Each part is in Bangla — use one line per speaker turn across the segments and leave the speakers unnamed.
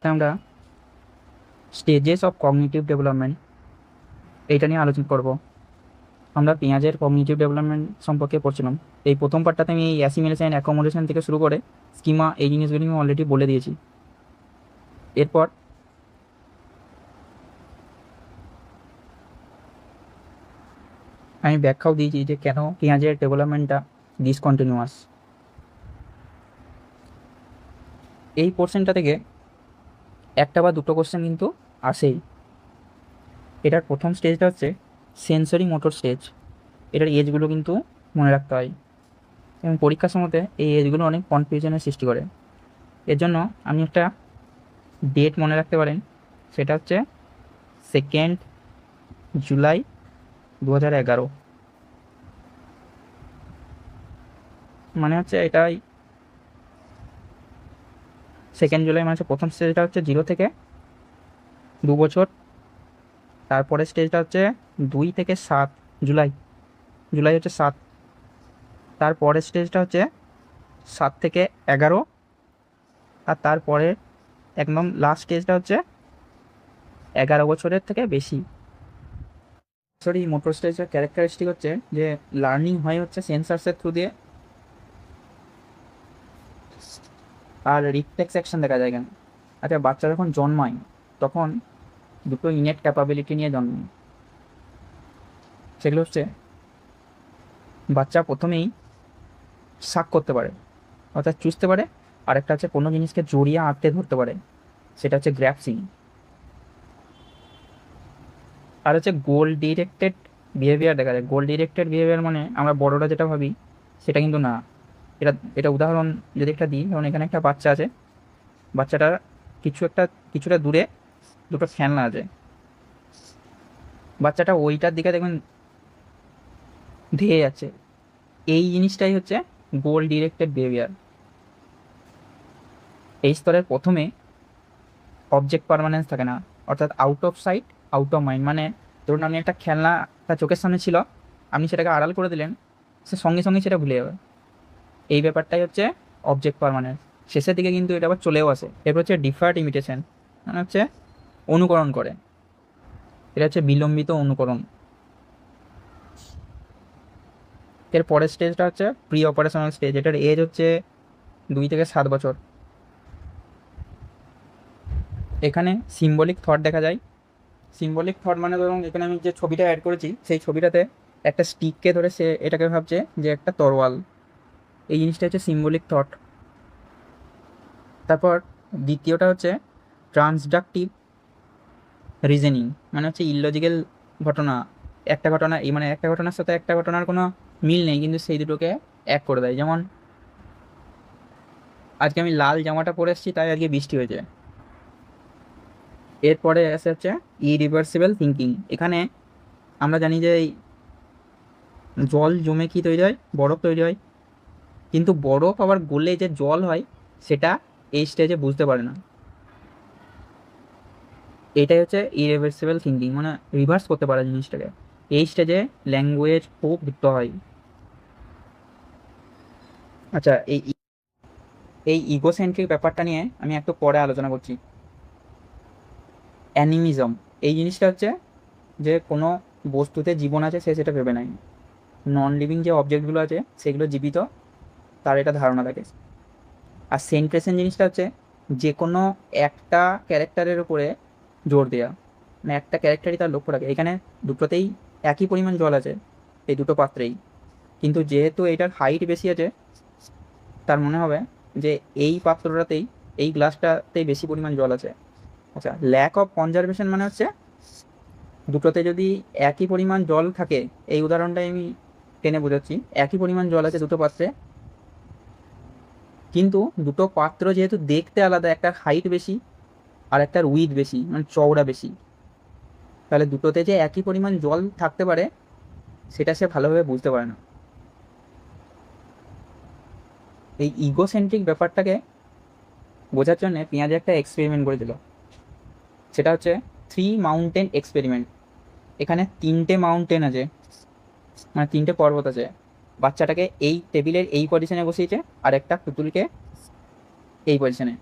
তাই আমরা স্টেজেস অফ কগনিটিভ ডেভেলপমেন্ট এইটা নিয়ে আলোচনা করব। আমরা পেঁয়াজের কগনিটিভ ডেভেলপমেন্ট সম্পর্কে পড়ছিলাম। এই প্রথম পার্টটাতে আমি এই অ্যাসিমিলেশন অ্যাকোমোডেশন থেকে শুরু করে স্কিমা এই জিনিসগুলি আমি অলরেডি বলে দিয়েছি। এরপর আমি ব্যাখ্যাও দিয়েছি যে কেন পেঁয়াজের ডেভেলপমেন্টটা ডিসকন্টিনিউয়াস। এই পোর্শনটা থেকে একটা বা দুটো কোশ্চেন কিন্তু আসেই। এটার প্রথম স্টেজটা হচ্ছে সেন্সরি মোটর স্টেজ। এটার এজগুলো কিন্তু মনে রাখতে হয় এবং পরীক্ষার সময়তে এই এজগুলো অনেক কনফিউশনের সৃষ্টি করে। এর জন্য আপনি একটা ডেট মনে রাখতে পারেন, সেটা হচ্ছে 2 জুলাই 2011। মানে হচ্ছে এটাই 2 জুলাই, মানে হচ্ছে প্রথম স্টেজটা হচ্ছে 0 থেকে 2 বছর। তারপরে স্টেজটা হচ্ছে 2 থেকে 7 জুলাই, জুলাই হচ্ছে 7। তারপরের স্টেজটা হচ্ছে 7 থেকে 11। আর তারপরে একদম লাস্ট স্টেজটা হচ্ছে 11 বছরের থেকে বেশি। সরি, মোটর স্টেজের ক্যারেক্টারিস্টিক হচ্ছে যে লার্নিং হয় হচ্ছে সেন্সার্সের থ্রু দিয়ে, আর রিফ্লেক্স অ্যাকশন দেখা যায় এখানে। আচ্ছা, বাচ্চা যখন জন্মায় তখন দুটো ইনেট ক্যাপাবিলিটি নিয়ে জন্মায়। সেগুলো হচ্ছে বাচ্চা প্রথমেই শাক করতে পারে, অর্থাৎ চুষতে পারে। আর একটা হচ্ছে কোনো জিনিসকে জড়িয়ে আঁকড়ে ধরতে পারে, সেটা হচ্ছে গ্র্যাপসিং। আর হচ্ছে গোল ডিরেক্টেড বিহেভিয়ার দেখা যায়। গোল ডিরেক্টেড বিহেভিয়ার মানে আমরা বড়রা যেটা ভাবি সেটা কিন্তু না। এটা এটা উদাহরণ যদি একটা দিই, যেমন এখানে একটা বাচ্চা আছে, বাচ্চাটার কিছুটা দূরে দুটো খেলনা আছে। বাচ্চাটা ওইটার দিকে দেখবেন ধেয়ে যাচ্ছে। এই জিনিসটাই হচ্ছে গোল ডিরেক্টেড বিহেভিয়ার। এই স্তরের প্রথমে অবজেক্ট পার্মানেন্স থাকে না, অর্থাৎ out of sight out of mind. মানে ধরুন আপনি একটা খেলনা তার চোখের সামনে ছিল, আপনি সেটাকে আড়াল করে দিলেন, সে সঙ্গে সঙ্গে সেটা ভুলে যাবে। এই ব্যাপারটাই হচ্ছে অবজেক্ট পার্মানেন্স। শেষের দিকে কিন্তু এটা আবার চলেও আসে। এরপর হচ্ছে ডিফার্ড ইমিটেশন, মানে হচ্ছে অনুকরণ করে। এটা হচ্ছে বিলম্বিত অনুকরণ। এর পরের স্টেজটা হচ্ছে প্রি অপারেশনাল স্টেজ। এটার এজ হচ্ছে 2 থেকে 7 বছর। এখানে সিম্বলিক থট দেখা যায়। সিম্বলিক থট মানে ধরুন এখানে আমি যে ছবিটা অ্যাড করেছি সেই ছবিটাতে একটা স্টিককে ধরে সে এটাকে ভাবছে যে একটা তরোয়াল। এই জিনিসটা হচ্ছে সিম্বলিক থট। তারপর দ্বিতীয়টা হচ্ছে ট্রান্সডাকটিভ রিজনিং, মানে হচ্ছে ইললজিক্যাল ঘটনা। একটা ঘটনা এই মানে একটা ঘটনার সাথে একটা ঘটনার কোনো মিল নেই, কিন্তু সেই দুটোকে এক করে দেয়। যেমন আজকে আমি লাল জামাটা পরে এসেছি তাই আজকে বৃষ্টি হয়েছে। এরপরে এসে হচ্ছে ইরিভার্সিবল থিঙ্কিং। এখানে আমরা জানি যে এই জল জমে কি তৈরি হয়, বরফ তৈরি হয়, কিন্তু বরফ আবার গলে যে জল হয় সেটা এই স্টেজে বুঝতে পারে না। এটাই হচ্ছে ইরিভার্সিবল থিঙ্কিং, মানে রিভার্স করতে পারে জিনিসটাকে। এই স্টেজে ল্যাঙ্গুয়েজ খুব যুক্ত হয়। আচ্ছা, এই ইগোসেন্ট্রিক ব্যাপারটা নিয়ে আমি একটু পরে আলোচনা করছি। অ্যানিমিজম, এই জিনিসটা হচ্ছে যে কোনো বস্তুতে জীবন আছে সে সেটা ভেবে নেয়। নন লিভিং যে অবজেক্টগুলো আছে সেগুলো জীবিত, তার এটা ধারণা থাকে। আর সেন্ট্রেশন জিনিসটা হচ্ছে যে কোনো একটা ক্যারেক্টারের উপরে জোর দেওয়া, মানে একটা ক্যারেক্টারই তার লক্ষ্য রাখে। এখানে দুটোতেই একই পরিমাণ জল আছে, এই দুটো পাত্রেই, কিন্তু যেহেতু এটার হাইট বেশি আছে তার মনে হবে যে এই পাত্রটাতেই, এই গ্লাসটাতেই বেশি পরিমাণ জল আছে। আচ্ছা, ল্যাক অফ কনজারভেশন মানে হচ্ছে দুটোতে যদি একই পরিমাণ জল থাকে, এই উদাহরণটাই আমি টেনে বোঝাচ্ছি। একই পরিমাণ জল আছে দুটো পাত্রে, কিন্তু দুটো পাত্র যেহেতু দেখতে আলাদা, একটা হাইট বেশি আর একটার উইথ বেশি, মানে চওড়া বেশি, তাহলে দুটোতে যে একই পরিমাণ জল থাকতে পারে সেটা সে ভালোভাবে বুঝতে পারে না। এই ইগোসেন্ট্রিক ব্যাপারটাকে বোঝার জন্য পেঁয়াজ একটা এক্সপেরিমেন্ট করেছিল, সেটা হচ্ছে 3 মাউন্টেন এক্সপেরিমেন্ট। এখানে 3টে মাউন্টেন আছে, মানে 3টে পর্বত আছে। বাচ্চাটাকে এই টেবিলের এই পজিশনে বসিয়েছে আর একটা পুতুলকে এই পজিশনে।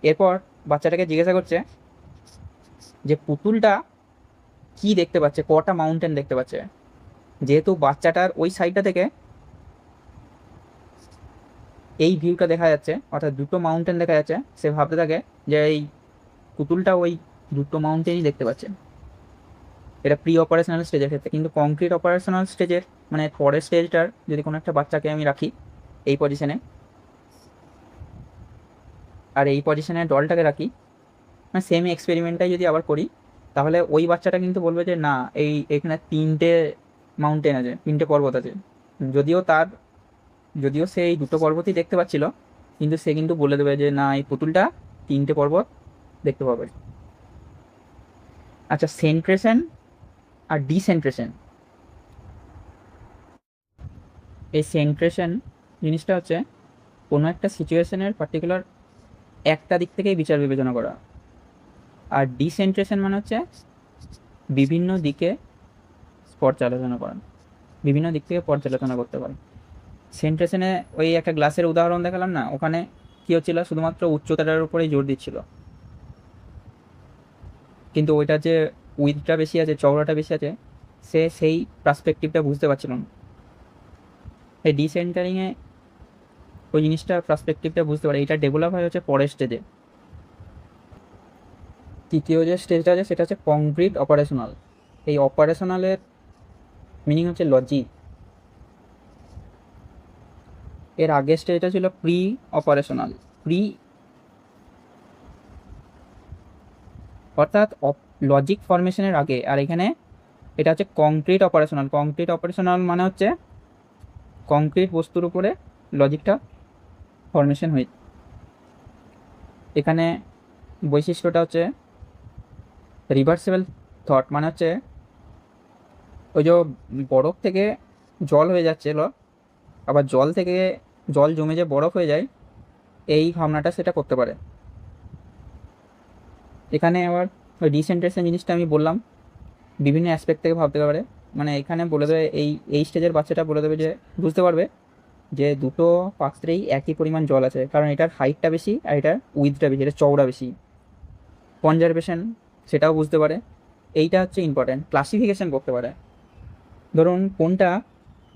এরপর বাচ্চাটাকে জিজ্ঞাসা করছে যে পুতুলটা কি দেখতে পাচ্ছে, কটা মাউন্টেন দেখতে পাচ্ছে। যেহেতু বাচ্চাটার ওই সাইডটা থেকে এই ভিউটা দেখা যাচ্ছে, অর্থাৎ দুটো মাউন্টেন দেখা যাচ্ছে, সে ভাবতে থাকে যে এই পুতুলটা ওই দুটো মাউন্টেনই দেখতে পাচ্ছে। এটা প্রি অপারেশনাল স্টেজের ক্ষেত্রে। কিন্তু কংক্রিট অপারেশনাল স্টেজের মানে পরের স্টেজটার যদি কোনো একটা বাচ্চাকে আমি রাখি এই পজিশনে, আর এই পজিশনে ডলটাকে রাখি, মানে সেম এক্সপেরিমেন্টটাই যদি আবার করি, তাহলে ওই বাচ্চাটা কিন্তু বলবে যে না, এখানে 3টে মাউন্টেন আছে, 3টে পর্বত আছে। যদিও সে এই দুটো পর্বতই দেখতে পাচ্ছিল, কিন্তু সে কিন্তু বলে দেবে যে না, এই পুতুলটা 3টে পর্বত দেখতে পাবে। আচ্ছা, সেন্ট্রেশন আর ডিসেন্ট্রেশন। এই সেন্ট্রেশন জিনিসটা হচ্ছে কোনো একটা সিচুয়েশনের পার্টিকুলার একটা দিক থেকেই বিচার বিবেচনা করা, আর ডিসেন্ট্রেশন মানে হচ্ছে বিভিন্ন দিকে পর্যালোচনা করা, বিভিন্ন দিক থেকে পর্যালোচনা করতে পারে। সেন্ট্রেশনে ওই একটা গ্লাসের উদাহরণ দেখালাম না, ওখানে কি হচ্ছিল, শুধুমাত্র উচ্চতাটার উপরেই জোর দিচ্ছিল, কিন্তু ওইটা যে উইথটা বেশি আছে, চওড়াটা বেশি আছে, সে সেই পার্সপেক্টিভটা বুঝতে পারছিল না। এই ডিসেন্টারিংয়ে ওই জিনিসটা পার্সপেক্টিভটা বুঝতে পারে। এটা ডেভেলপ হয় হচ্ছে পরের স্টেজে। তৃতীয় যে স্টেজটা আছে সেটা হচ্ছে কংক্রিট অপারেশনাল। এই অপারেশনালের মিনিং হচ্ছে লজিক। এর আগের স্টেজটা ছিল প্রি অপারেশনাল। প্রি অর্থাৎ লজিক ফরমেশনের আগে, আর এখানে এটা হচ্ছে কংক্রিট অপারেশনাল। কংক্রিট অপারেশনাল মানে হচ্ছে কংক্রিট বস্তুর উপরে লজিকটা ফরমেশন হয়ে। এখানে বৈশিষ্ট্যটা হচ্ছে রিভার্সেবল থট, মানে হচ্ছে ওই যে বরফ থেকে জল হয়ে যাচ্ছিল, আবার জল থেকে জল জমে যে বরফ হয়ে যায়, এই ভাবনাটা সেটা করতে পারে। এখানে আবার ওই ডিসেন্ট্রেশন জিনিসটা আমি বললাম, বিভিন্ন অ্যাসপেক্ট থেকে ভাবতে পারে। মানে এখানে বলে দেবে, এই স্টেজের বাচ্চাটা বলে দেবে যে বুঝতে পারবে যে দুটো পাত্রেই একই পরিমাণ জল আছে, কারণ এটার হাইটটা বেশি আর এটার উইথটা বেশি, এটা চওড়া বেশি। কনজারভেশন সেটাও বুঝতে পারে। এইটা হচ্ছে ইম্পর্ট্যান্ট। ক্লাসিফিকেশন করতে পারে, ধরুন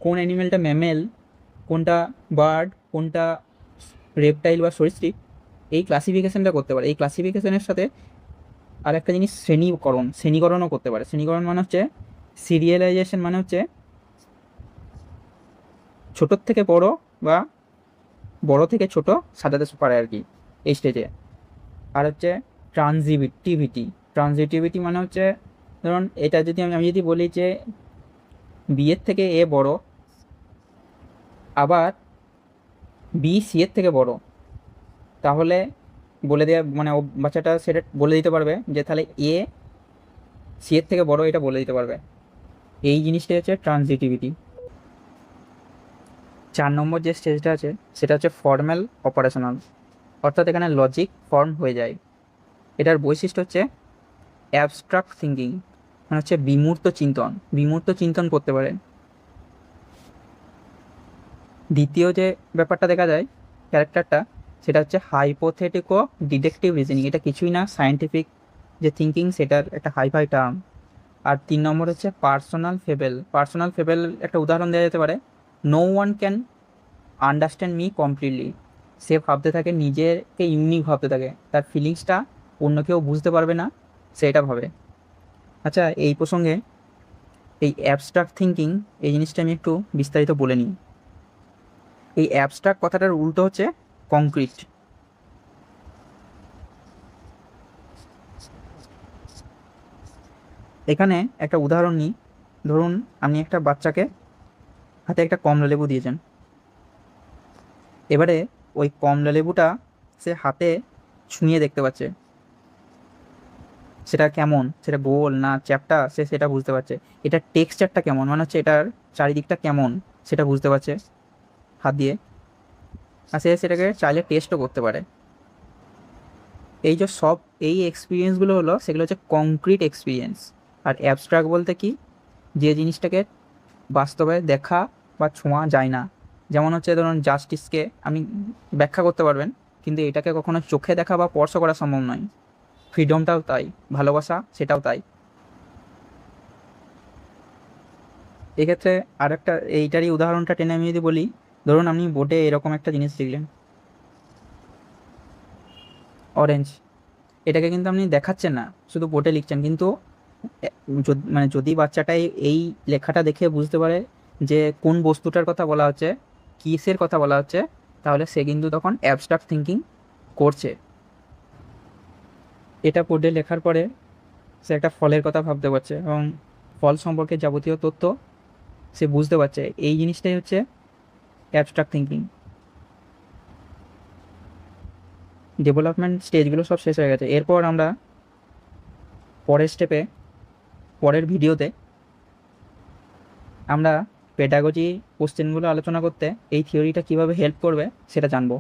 কোন অ্যানিমেলটা ম্যামেল, কোনটা বার্ড, কোনটা রেপটাইল বা সরীসৃপ, এই ক্লাসিফিকেশনটা করতে পারে। এই ক্লাসিফিকেশনের সাথে আর একটা জিনিস শ্রেণীকরণও করতে পারে। শ্রেণীকরণ মানে হচ্ছে সিরিয়ালাইজেশন, মানে হচ্ছে ছোটোর থেকে বড় বা বড় থেকে ছোট সাজাতে পারে আর কি এই স্টেজে। আর হচ্ছে ট্রানজিটিভিটি। ট্রানজিটিভিটি মানে হচ্ছে ধরুন এটা যদি আমি যদি বলি যে বিয়ের থেকে এ বড়, আবার বি সি এর থেকে বড়, তাহলে বলে দেওয়া মানে ও বাচ্চাটা সেটা বলে দিতে পারবে যে তাহলে এ সি এর থেকে বড়, এটা বলে দিতে পারবে। এই জিনিসটাই হচ্ছে ট্রানজিটিভিটি। 4 নম্বর যে স্টেজটা আছে সেটা হচ্ছে ফর্মাল অপারেশনাল, অর্থাৎ এখানে লজিক ফর্ম হয়ে যায়। এটার বৈশিষ্ট্য হচ্ছে অ্যাবস্ট্রাক্ট থিঙ্কিং, মানে হচ্ছে বিমূর্ত চিন্তন করতে পারে। দ্বিতীয় যে ব্যাপারটা দেখা যায় ক্যারেক্টারটা, সেটা হচ্ছে হাইপোথেটিকো ডিডাকটিভ রিজনিং। এটা কিছুই না, সায়েন্টিফিক যে থিঙ্কিং সেটার একটা হাইফাই টার্ম। আর 3 নম্বর হচ্ছে পার্সোনাল ফেবেল একটা উদাহরণ দেওয়া যেতে পারে, no one can understand me completely. সে ভাবতে থাকে, নিজেকে ইউনিক ভাবতে থাকে, তার ফিলিংসটা অন্য কেউ বুঝতে পারবে না, সে এটা ভাবে। আচ্ছা, এই প্রসঙ্গে এই অ্যাবস্ট্রাক্ট থিঙ্কিং এই জিনিসটা আমি একটু বিস্তারিত বলে নিই। এই অ্যাবস্ট্রাক্ট কথাটার উল্টো হচ্ছে কংক্রিট। এখানে একটা উদাহরণ নিই। ধরুন আপনি একটা বাচ্চাকে হাতে একটা কমলা লেবু দিয়েছেন। এবারে ওই কমলা লেবুটা সে হাতে ছুঁয়ে দেখতে পাচ্ছে, সেটা কেমন, সেটা গোল না চ্যাপ্টা, সে সেটা বুঝতে পারছে। এটার টেক্সচারটা কেমন, মানে হচ্ছে এটার চারিদিকটা কেমন, সেটা বুঝতে পারছে হাত দিয়ে। আর সে সেটাকে চাইলে টেস্টও করতে পারে। এই যে সব এই এক্সপিরিয়েন্সগুলো হলো, সেগুলো হচ্ছে কংক্রিট এক্সপিরিয়েন্স। আর অ্যাবস্ট্রাক্ট বলতে কি, যে জিনিসটাকে বাস্তবে দেখা বা ছোঁয়া যায় না। যেমন হচ্ছে ধরুন জাস্টিসকে আপনি ব্যাখ্যা করতে পারবেন, কিন্তু এটাকে কখনো চোখে দেখা বা স্পর্শ করা সম্ভব নয়। ফ্রিডমটাও তাই, ভালোবাসা সেটাও তাই। এক্ষেত্রে আরেকটা এইটারই উদাহরণটা টেনে আমি যদি বলি, ধরুন আপনি বোর্ডে এরকম একটা জিনিস লিখলেন, অরেঞ্জ। এটাকে কিন্তু আপনি দেখাচ্ছেন না, শুধু বোর্ডে লিখছেন, কিন্তু মানে যদি বাচ্চাটাই এই লেখাটা দেখে বুঝতে পারে যে কোন বস্তুটার কথা বলা হচ্ছে, কিসের কথা বলা হচ্ছে, তাহলে সে কিন্তু তখন অ্যাবস্ট্রাক্ট থিঙ্কিং করছে। এটা বোর্ডে লেখার পরে সে একটা ফলের কথা ভাবতে পারছে এবং ফল সম্পর্কে যাবতীয় তথ্য সে বুঝতে পারছে। এই জিনিসটাই হচ্ছে অ্যাবস্ট্রাক্ট থিঙ্কিং। ডেভেলপমেন্ট স্টেজগুলো সব শেষ হয়ে গেছে। এরপর আমরা পরের স্টেপে, পরের ভিডিওতে আমরা পেডাগজি কোশ্চেনগুলো আলোচনা করতে এই থিওরিটা কীভাবে হেল্প করবে সেটা জানবো।